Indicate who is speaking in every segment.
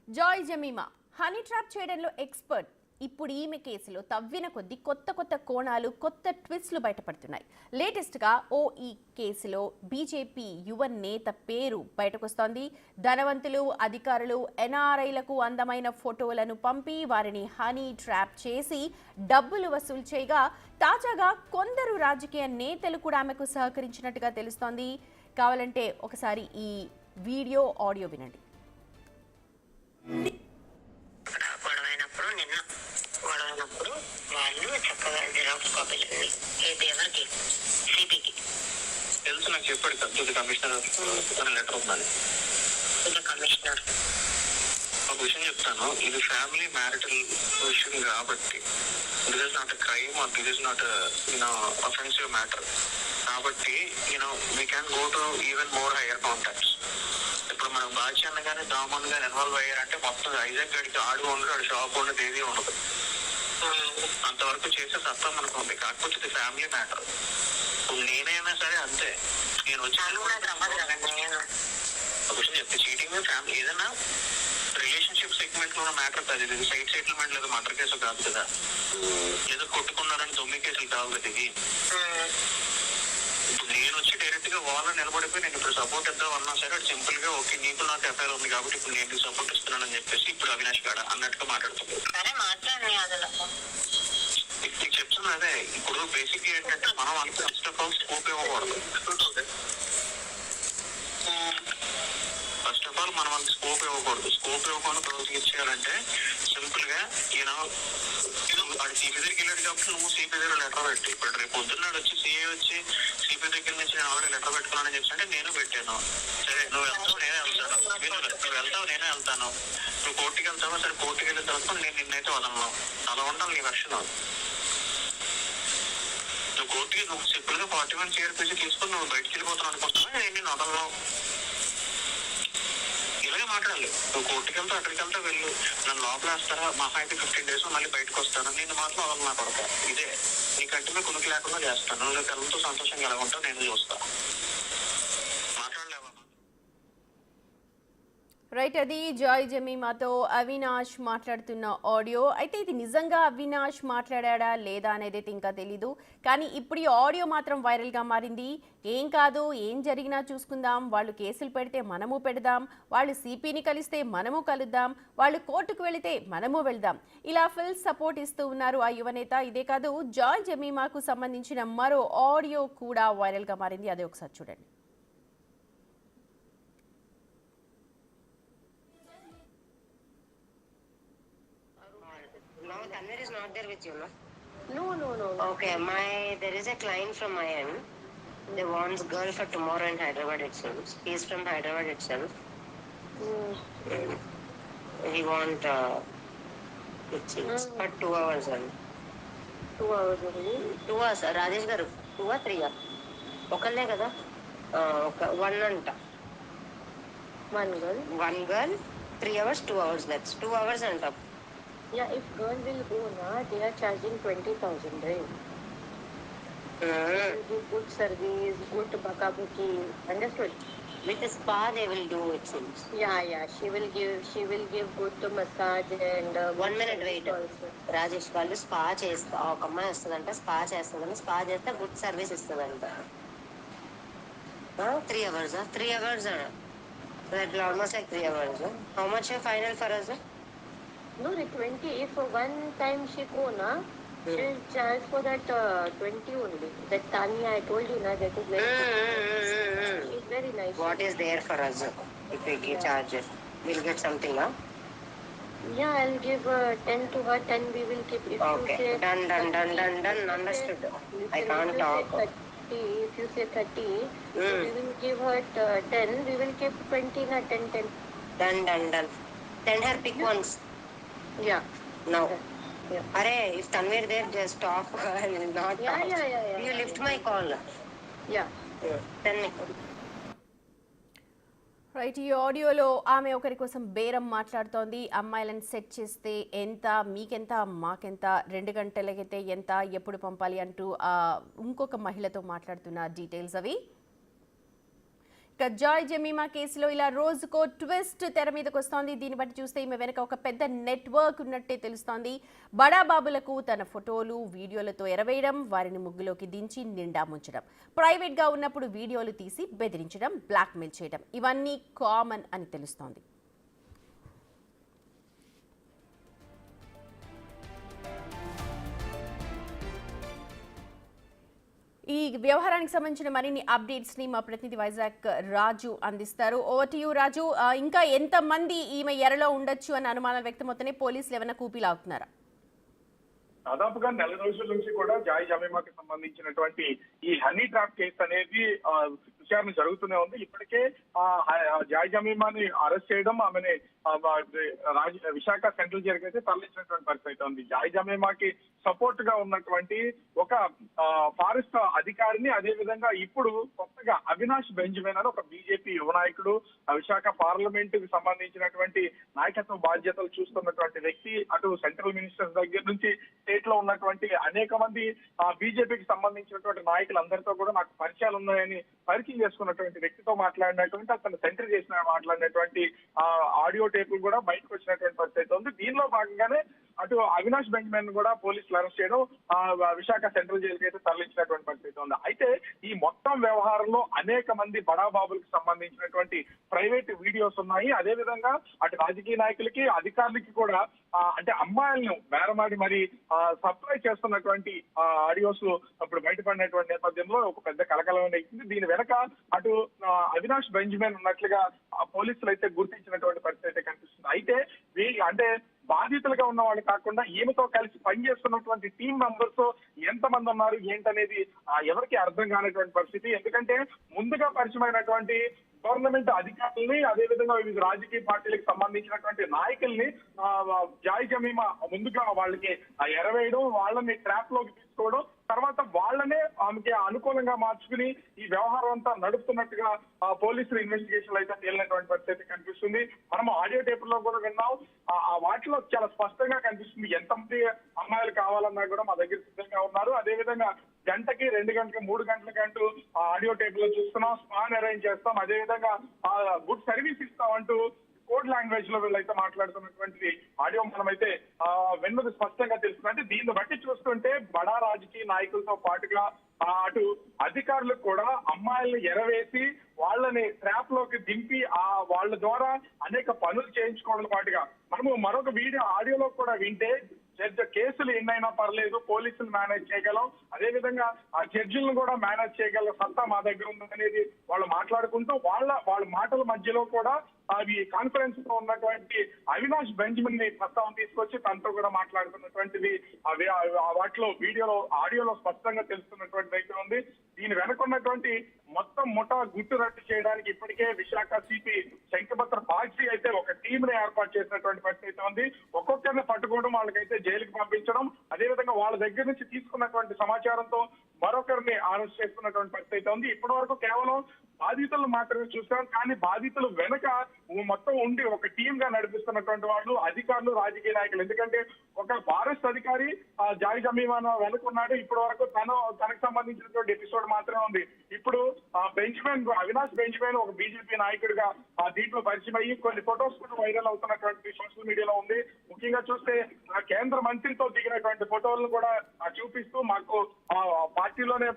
Speaker 1: Joy Jemimah honey trap చేయడంలో expert. ఇప్పుడు ఈమె కేసులో తవ్విన కొద్దీ కొత్త కోణాలు, కొత్త ట్విస్ట్లు బయటపడుతున్నాయి. లేటెస్ట్గా ఈ కేసులో బీజేపీ యువ నేత పేరు బయటకొస్తోంది. ధనవంతులు, అధికారులు, ఎన్ఆర్ఐలకు అందమైన ఫోటోలను పంపి వారిని హనీ ట్రాప్ చేసి డబ్బులు వసూలు చేయగా తాజాగా కొందరు రాజకీయ నేతలు కూడా ఆమెకు సహకరించినట్టుగా తెలుస్తోంది. కావాలంటే ఒకసారి ఈ వీడియో, ఆడియో వినండి.
Speaker 2: గొడవైనప్పుడు వాళ్ళు చక్కగా జిరాక్స్ కాపీలు ఎవరికి సిపికి
Speaker 3: తెలుసు, నాకు చెప్పాడు సార్ కమిషనర్ లెటర్ ఉందని.
Speaker 2: కమిషనర్
Speaker 3: ఒక విషయం చెప్తాను, ఇది ఫ్యామిలీ మ్యారిటల్ విషయం కాబట్టి this is not crime or this is not offensive matter. కాబట్టి we can go to even more higher contacts. ఇప్పుడు మనం బాధ్యత కానీ దామన్ గాని ఇన్వాల్వ్ అయ్యారంటే మొత్తం ఐజాక్ గడికి ఆడు ఉండదు, ఆడు షాప్ ఉండదు, ఏది ఉండదు. అంతవరకు చేసే సత్తా మనకు ఉంది. కాకపోతే ఇది ఫ్యామిలీ మ్యాటర్. నేనైనా సరే అంతే. నేను వచ్చి ఒక విషయం చెప్తే చీటింగ్ ఫ్యామిలీ ఏదైనా రిలేషన్షిప్ సెగ్మెంట్ లో ఉన్న మ్యాటర్ కాదు. ఇది సైడ్ సెటిల్మెంట్ లేదా మర్డర్ కేసు కాదు కదా, ఏదో కొట్టుకున్నారని 9 కేసులు కావు కదా ఇది. ఇప్పుడు నేను వచ్చి డైరెక్ట్ గా వాళ్ళ నిలబడిపోయి నేను ఇప్పుడు సపోర్ట్ ఇద్దాం అన్నా సరే అది సింపుల్ గా ఓకే నీకు నాకు ఎఫ్ఐఆర్ ఉంది కాబట్టి ఇప్పుడు నేను సపోర్ట్ ఇస్తున్నానని చెప్పేసి ఇప్పుడు అవినాష్ గాడ అన్నట్టుగా మాట్లాడుతుంది. నీకు చెప్తున్నా అదే. ఇప్పుడు బేసిక్ ఏంటంటే మనం అంత ఫస్ట్ ఆఫ్ ఆల్ స్కోప్ ఇవ్వకూడదు. ఫస్ట్ ఆఫ్ ఆల్ మనం అంత స్కోప్ ఇవ్వకూడదు. స్కోప్ ఇవ్వకుండా ప్రొసీడ్ చేయాలంటే సింపుల్ గా వాడు సిపి దగ్గరికి వెళ్ళాడు కాబట్టి నువ్వు సిపి దగ్గర లెటర్ పెట్టి ఇప్పుడు రేపు పొద్దున్నాడు వచ్చి సిఏ వచ్చి సిపి దగ్గర నుంచి నేను ఆల్రెడీ లెటర్ పెట్టుకున్నానని చెప్పి అంటే నేను పెట్టాను. సరే నువ్వు వెళ్తావు నేనే వెళ్తాను, నువ్వు వెళ్తావు నేనే వెళ్తాను, నువ్వు కోర్టుకి వెళ్తావా సరే కోర్టుకి వెళ్ళిన తర్వాత నేను నిన్నైతే వదలను. అలా ఉండాలి నీ వర్షన్. నువ్వు కోర్టుకి నువ్వు సింపుల్ గా 41 CRPC తీసుకుని నువ్వు బయటకు వెళ్ళిపోతాను అనుకుంటున్నా, నేను నిన్ను వదలను. ఇలాగే మాట్లాడాలి. నువ్వు కోర్టుకి వెళ్తా అక్కడికి వెళ్తా వెళ్ళు, నన్ను లోపల వేస్తారా మహా అయితే 15 days మళ్ళీ బయటకు వస్తాను, నేను మాత్రం వదలను. నా కొడతా ఇదే నీకంటే మేము కునుకు లేకుండా చేస్తాను. నువ్వు పిల్లలతో సంతోషంగా ఎలా ఉంటావు నేను చూస్తా. మాట్లాడలేవా?
Speaker 1: రైట్, అది జాయ్ జమీమాతో అవినాష్ మాట్లాడుతున్న ఆడియో. అయితే ఇది నిజంగా అవినాష్ మాట్లాడా లేదా అనేది అయితే ఇంకా తెలీదు. కానీ ఇప్పుడు ఈ ఆడియో మాత్రం వైరల్గా మారింది. ఏం కాదు, ఏం జరిగినా చూసుకుందాం, వాళ్ళు కేసులు పెడితే మనము పెడదాం, వాళ్ళు సిపిని కలిస్తే మనము కలుద్దాం, వాళ్ళు కోర్టుకు వెళితే మనము వెళ్దాం, ఇలా ఫుల్ సపోర్ట్ ఇస్తూ ఉన్నారు ఆ యువనేత. ఇదే కాదు, జాయ్ జమీమాకు సంబంధించిన మరో ఆడియో కూడా వైరల్గా మారింది. అదే ఒకసారి చూడండి.
Speaker 2: No, Tanvir is not there with you, no?
Speaker 4: No.
Speaker 2: Okay, there is a client from my end. They want girl for tomorrow in Hyderabad itself. He is from Hyderabad itself. He want it seems for 2 hours only.
Speaker 4: 2 hours only?
Speaker 2: 2 hours, Rajesh garu. 2 or 3? Okalle kada? One anta. One girl, 3 hours, 2 hours. That's 2 hours anta.
Speaker 4: Yeah, if girl will go, they are charging 20,000, right? They will give good service, good bakabuki, understood?
Speaker 2: With a spa they will do it seems.
Speaker 4: Yeah, she will give good massage and
Speaker 2: 1 minute wait.
Speaker 4: also.
Speaker 2: Rajesh వాళ్ళు spa చేస్తా ఒక అమ్మాయి వస్తుందంట, spa చేస్తుందంట, spa చేస్తే good service ఇస్తుందంట. 3 hours 3 hours that will almost like 3 hours. How much your final for us?
Speaker 4: No, the 20. If one time she go, she will charge for that 20 only. That Tanya, I told you, that is very good. She's very nice.
Speaker 2: What is there for us if we give charges? We'll get something, huh?
Speaker 4: Yeah, I'll give 10 to her, 10 we will keep. If
Speaker 2: Okay,
Speaker 4: you say
Speaker 2: done. Understood. I can't talk.
Speaker 4: If you say 30, so we will give her 10, we will keep 20, 10.
Speaker 2: Done. Send her pick once.
Speaker 4: Yeah.
Speaker 2: Now.
Speaker 4: Yeah.
Speaker 2: Arey, if Tanvir there, just talk. I will not talk.
Speaker 4: Yeah.
Speaker 2: You lift my call.
Speaker 4: Yeah.
Speaker 2: Send me.
Speaker 1: Right, ఈ ఆడియోలో ఆమె ఒకరి కోసం బేరం మాట్లాడుతోంది. అమ్మాయిలను set చేస్తే ఎంత, మీకెంత, మాకెంత, 2 గంటలకైతే ఎంత, ఎప్పుడు పంపాలి అంటూ ఇంకొక మహిళతో మాట్లాడుతున్న డీటెయిల్స్ అవి. జాయ్ జమీమా కేసులో ఇలా రోజుకో ట్విస్ట్ తెర మీదకి వస్తోంది. దీన్ని బట్టి చూస్తే ఈమె వెనక ఒక పెద్ద నెట్వర్క్ ఉన్నట్టే తెలుస్తోంది. బడాబాబులకు తన ఫోటోలు వీడియోలతో ఎరవేయడం, వారిని ముగ్గులోకి దించి నిండా ముంచడం, ప్రైవేట్గా ఉన్నప్పుడు వీడియోలు తీసి బెదిరించడం, బ్లాక్మెయిల్ చేయడం, ఇవన్నీ కామన్ అని తెలుస్తోంది. ఈ వ్యవహారానికి సంబంధించిన మరిన్ని అప్డేట్స్ ని మా ప్రతినిధి వైజాగ్ రాజు అందిస్తారు. ఓవర్ టు యు రాజు. ఇంకా ఎంత మంది ఈమె ఎరలో ఉండొచ్చు అన్న అనుమానాలు వ్యక్తమవుతున్నాయి. పోలీసులు ఏమైనా కూపీలాగుతున్నారా?
Speaker 5: దాదాపుగా నెల రోజుల నుంచి కూడా జాయ్ జమీమాకి సంబంధించినటువంటి ఈ హనీ ట్రాప్ కేసు అనేది విచారణ జరుగుతూనే ఉంది. ఇప్పటికే జాయ్ జమీమాని అరెస్ట్ చేయడం, ఆమెని విశాఖ సెంట్రల్ జైలుకి అయితే తరలించినటువంటి పరిస్థితి ఉంది. జాయ్ జమీమాకి సపోర్ట్ గా ఉన్నటువంటి ఒక ఫారెస్ట్ అధికారిని, అదే విధంగా ఇప్పుడు కొత్తగా అవినాష్ బెంజమిన్ అని ఒక బీజేపీ యువ నాయకుడు, విశాఖ పార్లమెంట్ కి సంబంధించినటువంటి నాయకత్వ బాధ్యతలు చూస్తున్నటువంటి వ్యక్తి, అటు సెంట్రల్ మినిస్టర్స్ దగ్గర నుంచి స్టేట్ లో ఉన్నటువంటి అనేక మంది బీజేపీకి సంబంధించినటువంటి నాయకులందరితో కూడా నాకు పరిచయాలు ఉన్నాయని పరిచయం చేసుకున్నటువంటి వ్యక్తితో మాట్లాడినటువంటి, అతను సెంటర్ చేసిన మాట్లాడినటువంటి ఆడియో టేపులు కూడా బయటకు వచ్చినటువంటి పరిస్థితి ఉంది. దీనిలో భాగంగానే అటు అవినాష్ బెంజమిన్ కూడా పోలీసులు అరెస్ట్ చేయడం, విశాఖ సెంట్రల్ జైలుకి అయితే తరలించినటువంటి పరిస్థితి ఉంది. అయితే ఈ మొత్తం వ్యవహారంలో అనేక మంది బడాబాబులకు సంబంధించినటువంటి ప్రైవేట్ వీడియోస్ ఉన్నాయి. అదే విధంగా అటు రాజకీయ నాయకులకి, అధికారులకి కూడా అంటే అమ్మాయిలను బేరమాడి మరి సప్లై చేస్తున్నటువంటి ఆడియోస్ ఇప్పుడు బయటపడినటువంటి నేపథ్యంలో ఒక పెద్ద కలకలం నెక్కింది. దీని వెనక అటు అవినాష్ బెంజమిన్ ఉన్నట్లుగా పోలీసులు అయితే గుర్తించినటువంటి పరిస్థితి అయితే కనిపిస్తుంది. అయితే అంటే బాధితులుగా ఉన్న వాళ్ళు కాకుండా ఈమెతో కలిసి పనిచేస్తున్నటువంటి టీం మెంబర్స్ ఎంతమంది ఉన్నారు ఏంటనేది ఎవరికి అర్థం కానటువంటి పరిస్థితి. ఎందుకంటే ముందుగా పరిచయమైనటువంటి గవర్నమెంట్ అధికారుల్ని, అదేవిధంగా వివిధ రాజకీయ పార్టీలకు సంబంధించినటువంటి నాయకుల్ని జాయ్ జమీమా ముందుగా వాళ్ళకి ఎరవేయడం, వాళ్ళని ట్రాప్ లోకి తీసుకోవడం, తర్వాత వాళ్ళనే ఆమెకి అనుకూలంగా మార్చుకుని ఈ వ్యవహారం అంతా నడుపుతున్నట్టుగా పోలీసులు ఇన్వెస్టిగేషన్లు అయితే తేలినటువంటి పరిస్థితి కనిపిస్తుంది. మనం ఆడియో టేపుల్లో కూడా విన్నాం. వాటిలో చాలా స్పష్టంగా కనిపిస్తుంది ఎంతమంది అమ్మాయిలు కావాలన్నా కూడా మా దగ్గర సిద్ధంగా ఉన్నారు. అదేవిధంగా గంటకి 2 గంటలకి 3 గంటలకి అంటూ ఆడియో టేప్ లో చూస్తున్నాం, స్పాన్ అరేంజ్ చేస్తాం, అదేవిధంగా గుడ్ సర్వీస్ ఇస్తాం అంటూ కోడ్ లాంగ్వేజ్ లో వీళ్ళైతే మాట్లాడుతున్నటువంటి ఆడియో మనమైతే విన్నది స్పష్టంగా తెలుస్తుంది. అంటే దీన్ని బట్టి చూస్తుంటే బడా రాజకీయ నాయకులతో పాటుగా అటు అధికారులకు కూడా అమ్మాయిల్ని ఎరవేసి వాళ్ళని ట్రాప్ లోకి దింపి వాళ్ళ ద్వారా అనేక పనులు చేయించుకోవడం పాటుగా మనము మరొక వీడియో ఆడియోలో కూడా వింటే కేసులు ఎన్నైనా పర్లేదు, పోలీసులు మేనేజ్ చేయగలం, అదేవిధంగా ఆ జడ్జిలను కూడా మేనేజ్ చేయగల సత్తా మా దగ్గర ఉంది అనేది వాళ్ళు మాట్లాడుకుంటూ వాళ్ళ మాటల మధ్యలో కూడా అవి కాన్ఫరెన్స్ లో ఉన్నటువంటి అవినాష్ బెంజమిన్ ని ప్రస్తావన తీసుకొచ్చి తనతో కూడా మాట్లాడుతున్నటువంటిది వాటిలో వీడియోలో ఆడియోలో స్పష్టంగా తెలుస్తున్నటువంటి అయితే ఉంది. దీని వెనకున్నటువంటి మొత్తం ముఠా గుట్టు రట్టు చేయడానికి ఇప్పటికే విశాఖ సిపి శంకభద్ర బాగ్చి అయితే ఒక టీం ని ఏర్పాటు చేసినటువంటి పరిస్థితి ఉంది. ఒక్కొక్కరిని పట్టుకోవడం, వాళ్ళకైతే జైలుకి పంపించడం, అదేవిధంగా వాళ్ళ దగ్గర నుంచి తీసుకున్నటువంటి సమాచారంతో మరొకరిని అరెస్ట్ చేస్తున్నటువంటి పరిస్థితి ఉంది. ఇప్పటి వరకు కేవలం బాధితులను మాత్రమే చూస్తాం, కానీ బాధితులు వెనక మొత్తం ఉండి ఒక టీమ్ గా నడిపిస్తున్నటువంటి వాళ్ళు అధికారులు, రాజకీయ నాయకులు. ఎందుకంటే ఒక ఫారెస్ట్ అధికారి జాయ్ జమీమాను వెనుకున్నాడు. ఇప్పటి వరకు తనకు సంబంధించినటువంటి ఎపిసోడ్ మాత్రమే ఉంది. ఇప్పుడు అవినాష్ బెంజమిన్ ఒక బీజేపీ నాయకుడిగా దీంట్లో పరిచయం అయ్యి కొన్ని ఫొటోస్ కూడా వైరల్ అవుతున్నటువంటి సోషల్ మీడియాలో ఉంది. ముఖ్యంగా చూస్తే కేంద్ర మంత్రితో దిగినటువంటి ఫోటోలను కూడా చూపిస్తూ మాకు పార్టీలోనే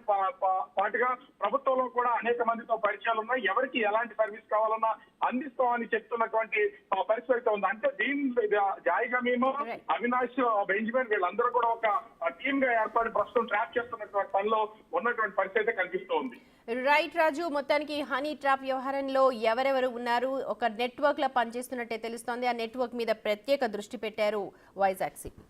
Speaker 5: పాటుగా ప్రభుత్వంలో కూడా అనేక మందితో పరిచయాలు ఉన్నాయి, ఎవరికి ఎలాంటి సర్వీస్ కావాలన్నా అందిస్తామని చెప్తున్నటువంటి పరిస్థితి ఉంది. అంటే జాయ్ జమీమా, అవినాష్ బెంజమిన్ వీళ్ళందరూ కూడా ఒక టీమ్ గా ఏర్పడి ప్రస్తుతం ట్రాప్ చేస్తున్నటువంటి పనిలో ఉన్నటువంటి పరిస్థితి కనిపిస్తూ ఉంది.
Speaker 1: రైట్ రాజు, మొత్తానికి హనీ ట్రాప్ వ్యవహారంలో ఎవరెవరు ఉన్నారు, ఒక నెట్వర్క్ లా పనిచేస్తున్నట్టే తెలుస్తోంది. ఆ నెట్వర్క్ మీద ప్రత్యేక దృష్టి పెట్టారు వైజాగ్ సిపి.